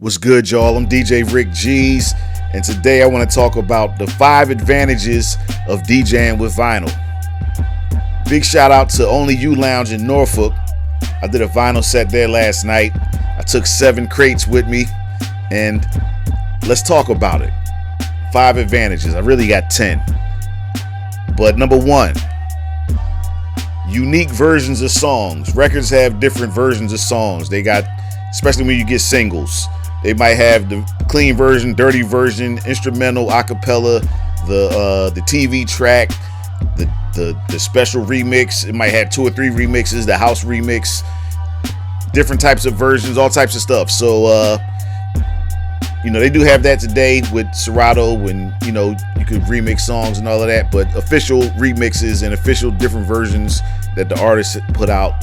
What's good, y'all? I'm DJ Rick G's, and today I want to talk about the 5 advantages of DJing with vinyl. Big shout out to Only You Lounge in Norfolk. I did a vinyl set there last night. I took 7 crates with me, and let's talk about it. 5 advantages. I really got 10. But number 1, unique versions of songs. Records have different versions of songs. They got, especially when you get singles, they might have the clean version, dirty version, instrumental, acapella, the TV track, the special remix. It might have 2 or 3 remixes, the house remix, different types of versions, all types of stuff. So they do have that today with Serato, when you could remix songs and all of that, but official remixes and official different versions that the artists put out.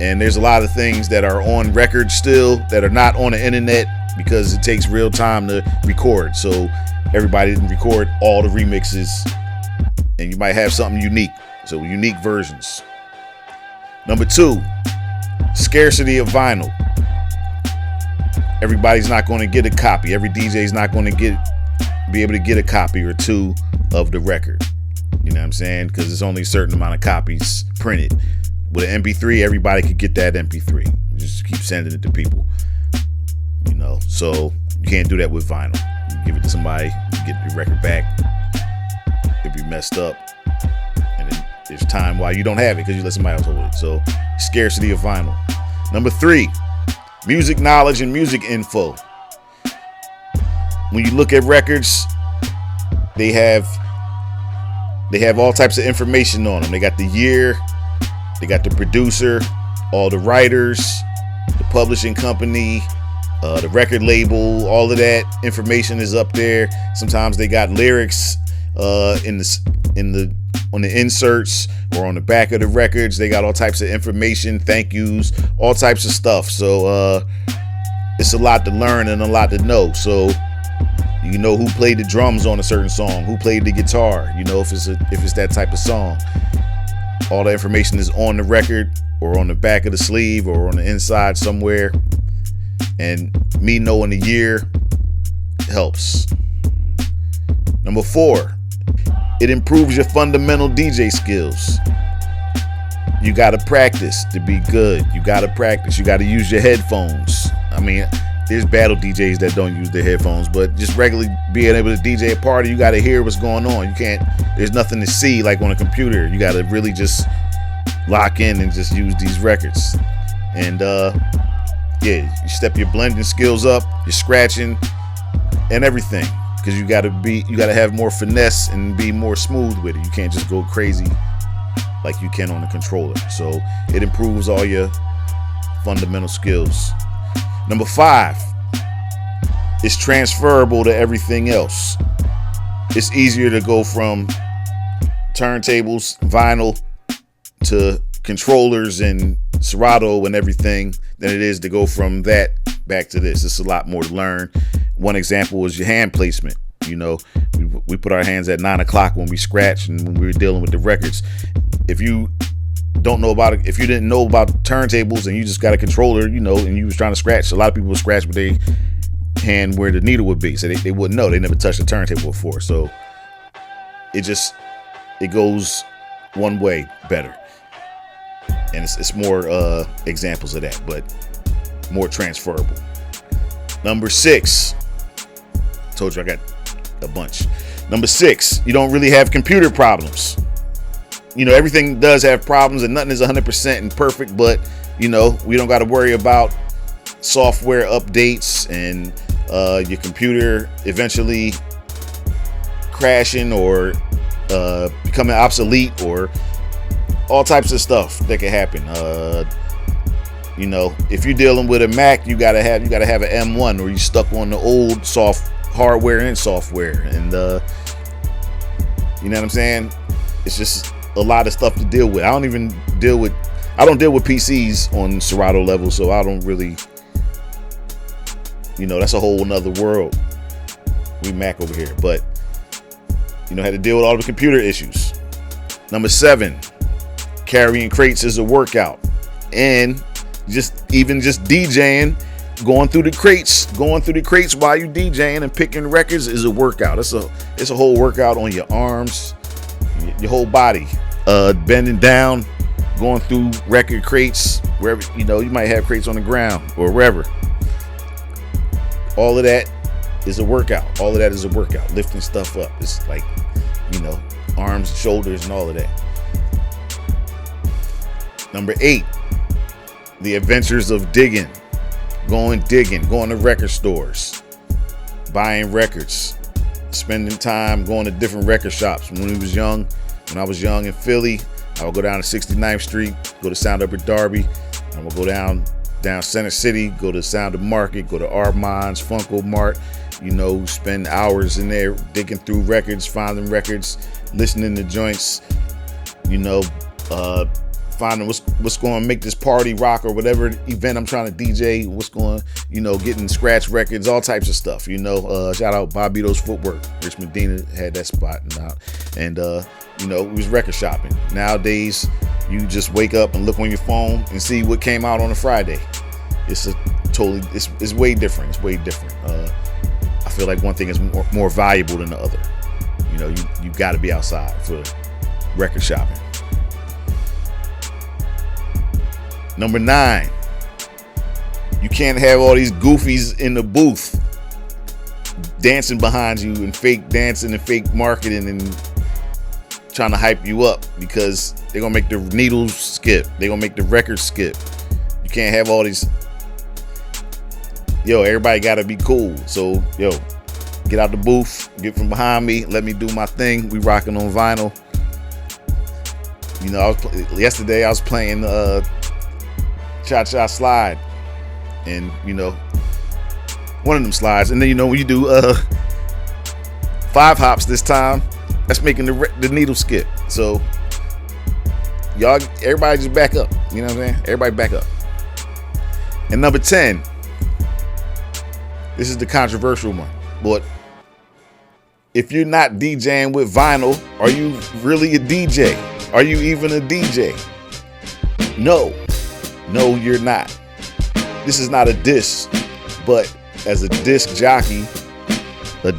And there's a lot of things that are on record still that are not on the internet because it takes real time to record. So everybody didn't record all the remixes, and you might have something unique. So unique versions. Number 2, scarcity of vinyl. Everybody's not going to get a copy. Every DJ is not going to be able to get a copy or 2 of the record. You know what I'm saying? Because there's only a certain amount of copies printed. With an MP3, everybody could get that MP3. You just keep sending it to people. So you can't do that with vinyl. You give it to somebody, you get your record back. It'll be messed up. And then there's time while you don't have it because you let somebody else hold it. So scarcity of vinyl. Number 3, music knowledge and music info. When you look at records, they have all types of information on them. They got the year, they got the producer, all the writers, the publishing company, the record label. All of that information is up there. Sometimes they got lyrics on the inserts or on the back of the records. They got all types of information, thank yous, all types of stuff. So it's a lot to learn and a lot to know. So you know who played the drums on a certain song, who played the guitar, if it's that type of song. All the information is on the record or on the back of the sleeve or on the inside somewhere. And me knowing the year helps. Number 4, it improves your fundamental DJ skills. You got to practice to be good. You got to practice. You got to use your headphones. I mean, there's battle DJs that don't use their headphones, but just regularly being able to DJ a party, you got to hear what's going on. There's nothing to see like on a computer. You got to really just lock in and just use these records. And you step your blending skills up, your scratching and everything, because you got to have more finesse and be more smooth with it. You can't just go crazy like you can on a controller. So it improves all your fundamental skills. Number 5, it's transferable to everything else. It's easier to go from turntables, vinyl, to controllers and Serato and everything than it is to go from that back to this. It's a lot more to learn. One example is your hand placement. We put our hands at 9 o'clock when we scratch and when we were dealing with the records. If you don't know about it, if you didn't know about turntables and you just got a controller, and you was trying to scratch, a lot of people would scratch with their hand where the needle would be, so they wouldn't know. They never touched a turntable before, so it goes one way better. And it's more examples of that, but more transferable. Number 6, told you I got a bunch. Number 6, you don't really have computer problems. Everything does have problems and nothing is 100% and perfect, but we don't got to worry about software updates and your computer eventually crashing or becoming obsolete, or all types of stuff that can happen. If you're dealing with a Mac, you gotta have an M1, or you stuck on the old hardware and software, and you know what I'm saying? It's just a lot of stuff to deal with. I don't deal with PCs on Serato level, so I don't really, that's a whole nother world. We Mac over here, but had to deal with all the computer issues. Number 7, carrying crates is a workout, and just DJing going through the crates while you DJing and picking records is a workout. It's a whole workout on your arms, your whole body. Bending down, going through record crates, wherever, you might have crates on the ground or wherever. All of that is a workout. Lifting stuff up. It's like, arms, shoulders, and all of that. Number 8, the adventures of digging. Going to record stores, buying records, spending time going to different record shops. When I was young in Philly, I would go down to 69th Street, go to Sound Upper Darby. I would go down Center City, go to Sound of Market, go to Armand's, Funko Mart, spend hours in there digging through records, finding records, listening to joints, finding what's going to make this party rock or whatever event I'm trying to DJ, what's going, getting scratch records, all types of stuff, shout out Bobito's Footwork. Rich Medina had that spot and it was record shopping. Nowadays, you just wake up and look on your phone and see what came out on a Friday. It's way different. It's way different. I feel like one thing is more valuable than the other. You got to be outside for record shopping. Number 9, you can't have all these goofies in the booth dancing behind you and fake dancing and fake marketing and trying to hype you up, because they're going to make the needles skip. They're going to make the records skip. You can't have all these. Everybody got to be cool. So, get out the booth, get from behind me, let me do my thing. We rocking on vinyl. Yesterday I was playing Cha-Cha Slide, and one of them slides, and then when you do 5 hops this time, that's making the needle skip. So everybody just back up. You know what I'm saying? Everybody back up. And number 10, this is the controversial one, but if you're not DJing with vinyl, are you really a DJ? Are you even a DJ? No, you're not. This is not a diss, but as a disc jockey, a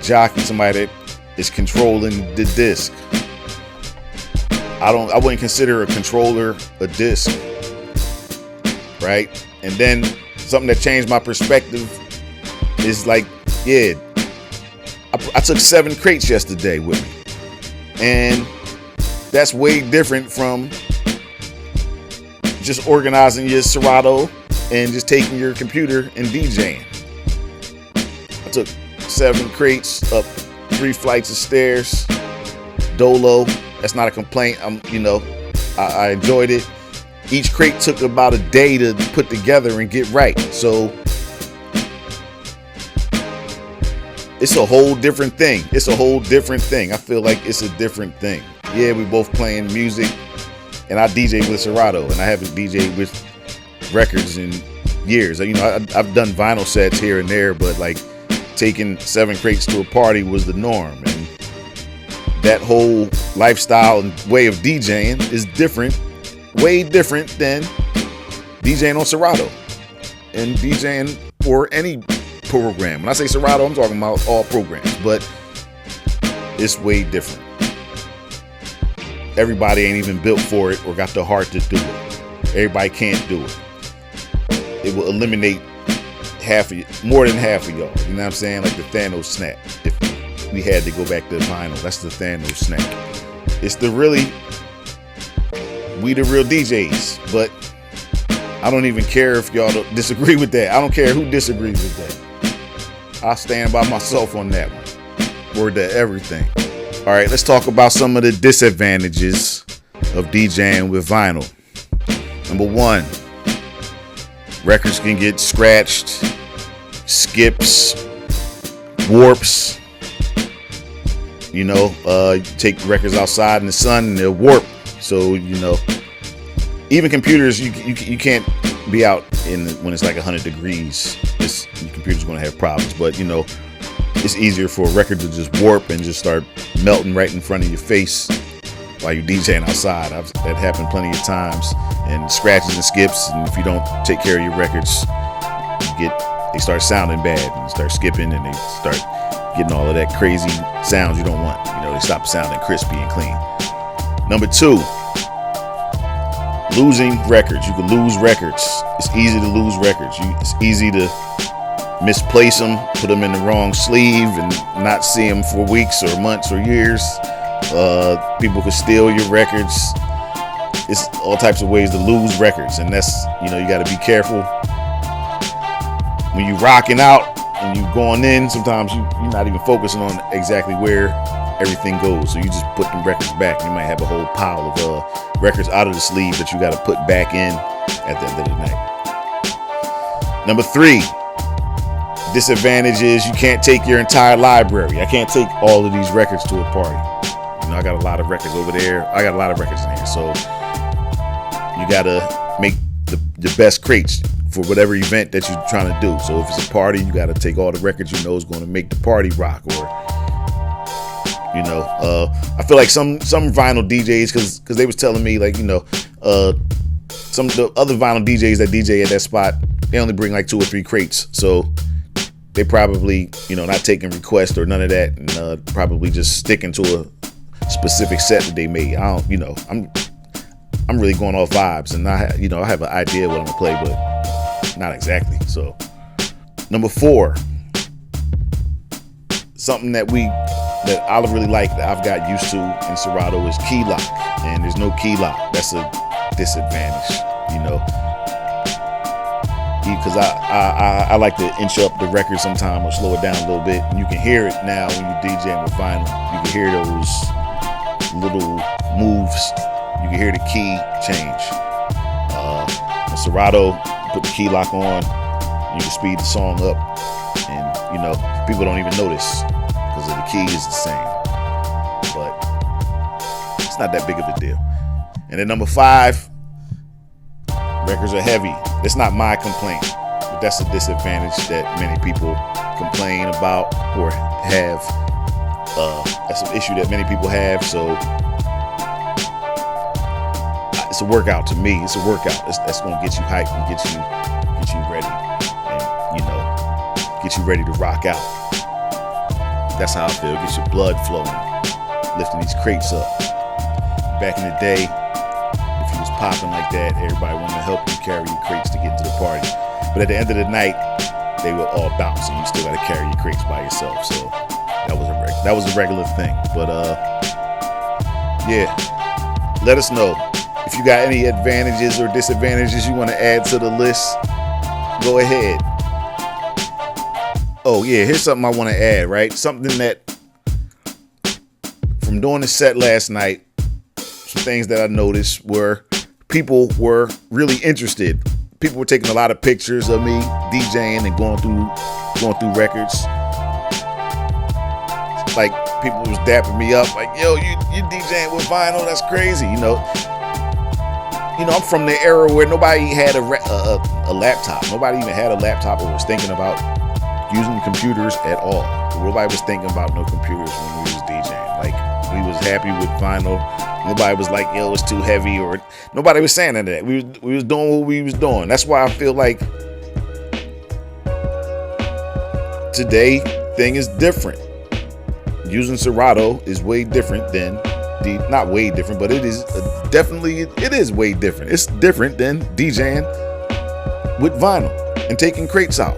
jockey, somebody that is controlling the disc. I wouldn't consider a controller a disc, right? And then something that changed my perspective is like, I took 7 crates yesterday with me, and that's way different from just organizing your Serato and just taking your computer and DJing. I took 7 crates up 3 flights of stairs, dolo. That's not a complaint. I enjoyed it. Each crate took about a day to put together and get right. So it's a whole different thing. I feel like it's a different thing. Yeah, we both playing music, and I DJ with Serato, and I haven't DJed with records in years. I've done vinyl sets here and there, but like taking 7 crates to a party was the norm. And that whole lifestyle and way of DJing is different, way different than DJing on Serato and DJing for any program. When I say Serato, I'm talking about all programs, but it's way different. Everybody ain't even built for it or got the heart to do it. Everybody can't do it. It will eliminate more than half of y'all. You know what I'm saying? Like the Thanos snap. If we had to go back to vinyl, that's the Thanos snap. It's we the real DJs, but I don't even care if y'all disagree with that. I don't care who disagrees with that. I stand by myself on that one. Word to everything. All right, let's talk about some of the disadvantages of DJing with vinyl. Number 1, records can get scratched, skips, warps. You take records outside in the sun and they'll warp. So, even computers, you can't be out when it's like 100 degrees. Your computer's going to have problems. But, it's easier for a record to just warp and just start melting right in front of your face while you're DJing outside. That happened plenty of times. and scratches and skips. And if you don't take care of your records, they start sounding bad and start skipping, and they start getting all of that crazy sounds you don't want. They stop sounding crispy and clean. Number 2, losing records. You can lose records. It's easy to lose records. It's easy to misplace them, put them in the wrong sleeve, and not see them for weeks or months or years. People could steal your records. It's all types of ways to lose records, and that's, you got to be careful. When you're rocking out and you're going in, sometimes you're not even focusing on exactly where everything goes. So you just put them records back. You might have a whole pile of records out of the sleeve that you got to put back in at the end of the night. Number 3, disadvantage is you can't take your entire library. I can't take all of these records to a party. I got a lot of records over there. I got a lot of records in here. So you got to make the best crates for whatever event that you're trying to do. So if it's a party, you got to take all the records is going to make the party rock. Or I feel like some vinyl DJs, because they was telling me, like, some of the other vinyl DJs that DJ at that spot, they only bring like 2 or 3 crates. So they probably, not taking requests or none of that, and probably just sticking to a specific set that they made. I'm really going off vibes, and I have an idea what I'm gonna play, but not exactly. So number 4, something that I really like, that I've got used to in Serato, is key lock. And there's no key lock. That's a disadvantage, because I like to inch up the record sometime or slow it down a little bit. And you can hear it now when you're DJing with vinyl. You can hear those little moves. You can hear the key change. In Serato, put the key lock on, you can speed the song up, and people don't even notice because the key is the same. But it's not that big of a deal. And then number 5, records are heavy. It's not my complaint, but that's a disadvantage that many people complain about or have. That's an issue that many people have. So it's a workout to me. It's a workout. That's going to get you hyped and get you ready, and get you ready to rock out. That's how I feel. Get your blood flowing, lifting these crates up. Back in the day, if you was popping like that, everybody wanted to help you carry your crates to get to the party. But at the end of the night, they were all bouncing. You still got to carry your crates by yourself. So that was a regular thing. But yeah, let us know if you got any advantages or disadvantages you want to add to the list. Go ahead. Oh yeah, here's something I want to add. Right, something that from doing the set last night. Some things that I noticed were people were really interested. People were taking a lot of pictures of me DJing and going through records. Like, people was dapping me up, like, yo, you DJing with vinyl? That's crazy, I'm from the era where nobody had a laptop. Nobody even had a laptop or was thinking about using computers at all. Nobody was thinking about no computers when we was DJing. Like, we was happy with vinyl. Nobody was like, yo, it's too heavy, or nobody was saying that. We was doing what we was doing. That's why I feel like today thing is different. Using Serato is way different than not way different, but it is definitely way different. It's different than DJing with vinyl and taking crates out.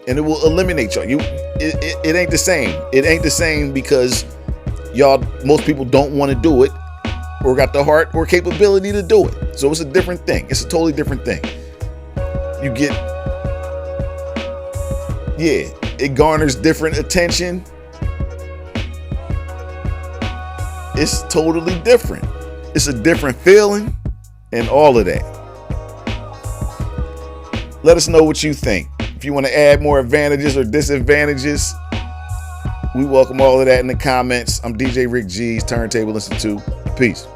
And it will eliminate y'all. It ain't the same. It ain't the same because most people don't want to do it or got the heart or capability to do it. So it's a different thing. It's a totally different thing. It garners different attention. It's totally different. It's a different feeling and all of that. Let us know what you think. If you want to add more advantages or disadvantages, we welcome all of that in the comments. I'm DJ Rick G's Turntable Institute. Peace.